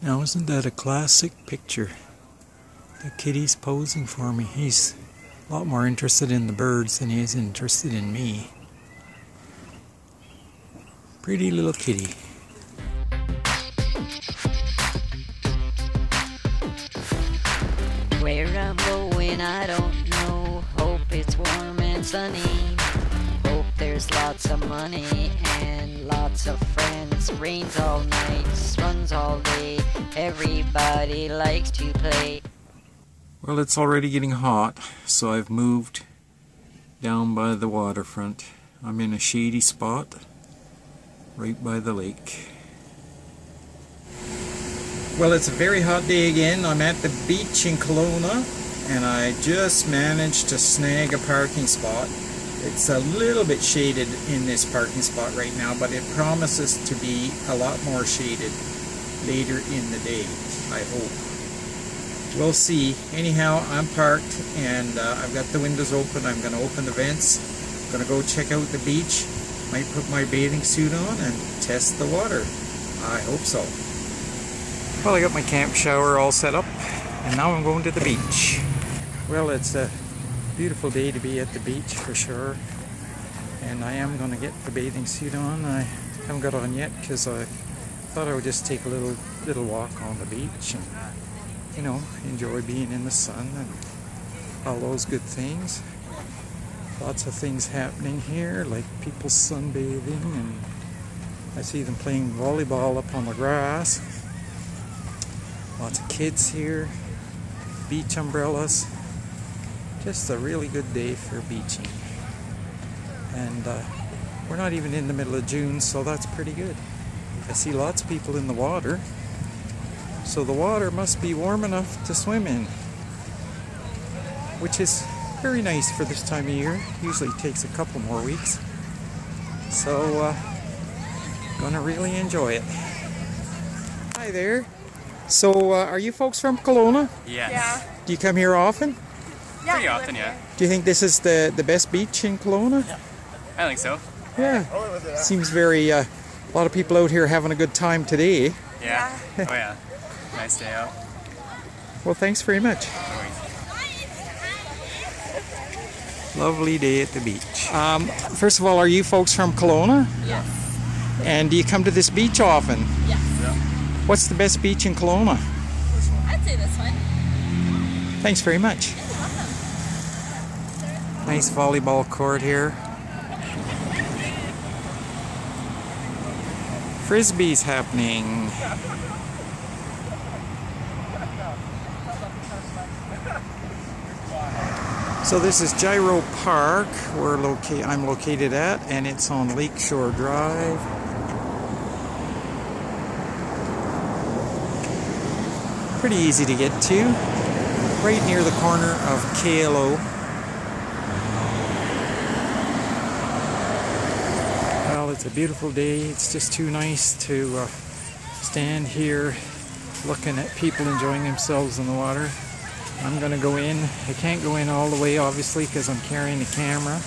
Now isn't that a classic picture? The kitty's posing for me. He's a lot more interested in the birds than he is interested in me. Pretty little kitty. Where I'm going, I don't know. Hope it's warm and sunny. Hope there's lots of money and lots of friends. Rains all night, runs all day. Everybody likes to play. Well, it's already getting hot, so I've moved down by the waterfront. I'm in a shady spot right by the lake. Well, it's a very hot day again. I'm at the beach in Kelowna, and I just managed to snag a parking spot. It's a little bit shaded in this parking spot right now, but it promises to be a lot more shaded later in the day, I hope. We'll see. Anyhow, I'm parked, and I've got the windows open. I'm going to open the vents. I'm going to go check out the beach. Might put my bathing suit on and test the water. I hope so. Well, I got my camp shower all set up, and now I'm going to the beach. Well, it's a beautiful day to be at the beach for sure, and I am going to get the bathing suit on. I haven't got on yet because I thought I would just take a little walk on the beach and, you know, enjoy being in the sun and all those good things. Lots of things happening here, like people sunbathing, and I see them playing volleyball up on the grass. Lots of kids here, beach umbrellas. Just a really good day for beaching. And we're not even in the middle of June, so that's pretty good. I see lots of people in the water, so the water must be warm enough to swim in, which is very nice for this time of year. Usually takes a couple more weeks. So, gonna really enjoy it. Hi there. So, are you folks from Kelowna? Yes. Yeah. Do you come here often? Yeah, Pretty often, yeah. Do you think this is the best beach in Kelowna? Yeah. I think so. Yeah. Seems very, a lot of people out here having a good time today. Yeah. Oh yeah. Nice day out. Well, thanks very much. Lovely day at the beach. First of all, are you folks from Kelowna? Yes. And do you come to this beach often? Yes. Yeah. What's the best beach in Kelowna? I'd say this one. Thanks very much. Nice volleyball court here. Frisbee's happening. So this is Gyro Park, where I'm located at, and it's on Lakeshore Drive. Pretty easy to get to, right near the corner of KLO. Well, it's a beautiful day. It's just too nice to stand here looking at people enjoying themselves in the water. I'm going to go in. I can't go in all the way, obviously, because I'm carrying the camera,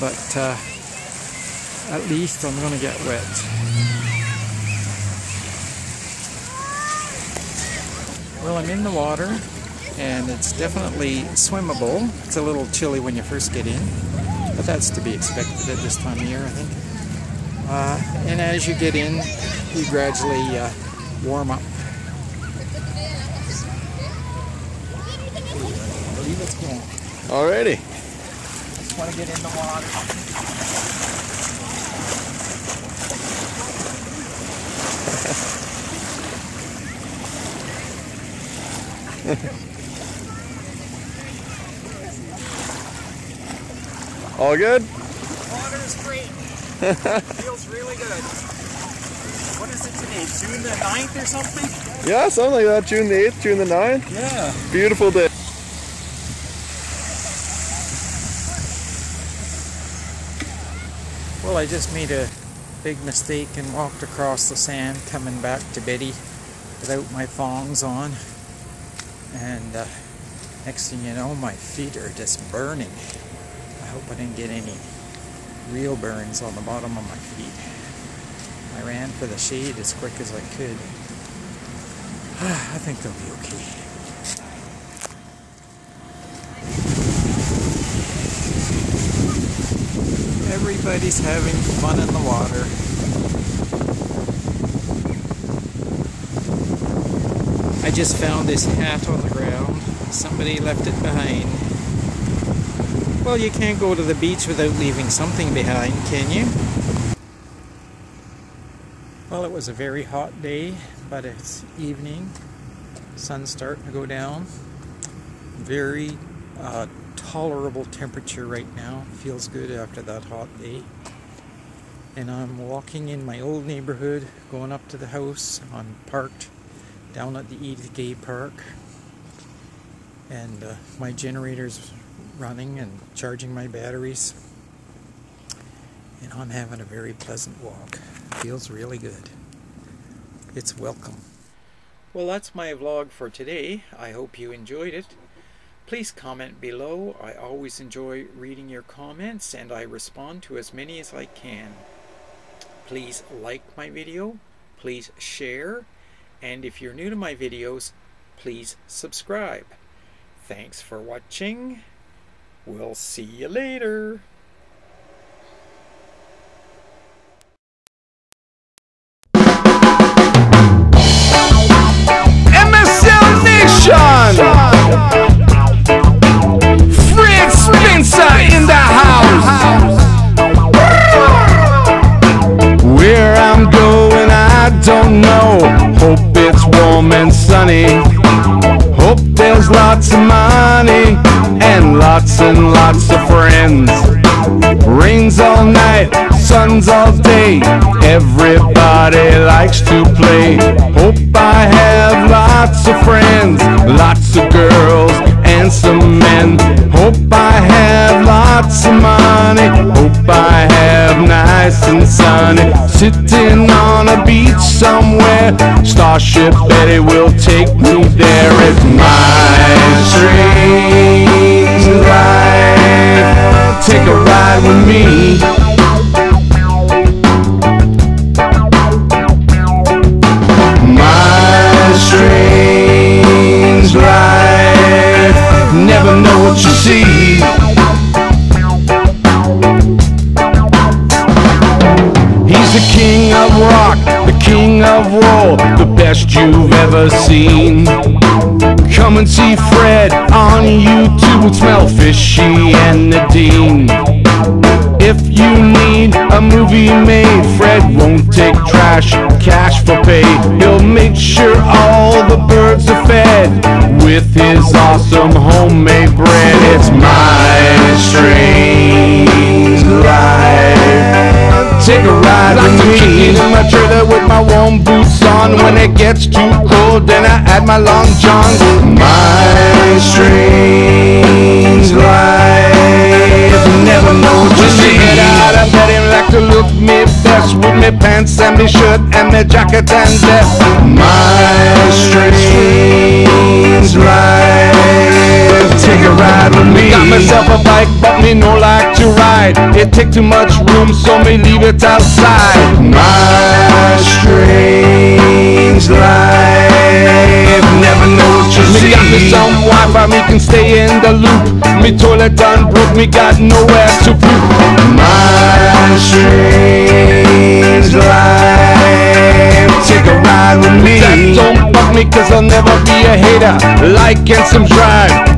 but at least I'm going to get wet. Well, I'm in the water, and it's definitely swimmable. It's a little chilly when you first get in, but that's to be expected at this time of year, I think. And as you get in, you gradually warm up. Let's go. Alrighty. Just want to get in the water. All good? Water is great. Feels really good. What is it today? June the 9th or something? Yeah, something like that. June the 8th, June the 9th. Yeah. Beautiful day. Well, I just made a big mistake and walked across the sand coming back to Betty without my thongs on. And next thing you know, my feet are just burning. I hope I didn't get any real burns on the bottom of my feet. I ran for the shade as quick as I could. I think they'll be okay. Everybody's having fun in the water. I just found this hat on the ground. Somebody left it behind. Well, you can't go to the beach without leaving something behind, can you? Well, it was a very hot day, but it's evening. Sun's starting to go down. Very tolerable temperature right now. Feels good after that hot day. And I'm walking in my old neighborhood, going up to the house. I'm parked down at the Edith Gay Park. And my generator's running and charging my batteries. And I'm having a very pleasant walk. Feels really good. It's welcome. Well, that's my vlog for today. I hope you enjoyed it. Please comment below. I always enjoy reading your comments and I respond to as many as I can. Please like my video, please share, and if you're new to my videos, please subscribe. Thanks for watching. We'll see you later. MSL Nation! Fred Spencer in the house! Where I'm going I don't know. Hope it's warm and sunny. Hope there's lots of money and lots of friends. Rains all night, sun's all day. Everybody likes to play. Hope I have lots of friends, lots of girls and some men. Hope I have lots of money. Hope I have nice and sunny. Sitting on a beach somewhere. Starship Betty will take me there. It's my strange life. Take a ride with me. My strange life. Never know what you see. He's the king of rock, the king of roll, the best you've ever seen. Come and see Fred on YouTube. Smell fishy and Nadine. If you need a movie made, Fred won't take trash, cash for pay. He'll make sure all the birds are fed with his awesome homemade bread. It's my strange life. Take a ride with me. In my trailer with my warm boots on. When it gets too cold, then I add my long johns. My strange life. Never know what you see. Get out of bed and like to look me best with me pants and me shirt and me jacket and vest. My strange life. Take a ride with me. Got myself a bike, but me no like to ride. It take too much room, so me leave it outside. My strange life. Never know what you see. Me got me some Wi-Fi, me can stay in the loop. Me toilet done broke, me got nowhere to poop. My strange life. Take a ride with me. That don't bug me, cause I'll never be a hater. Like and subscribe.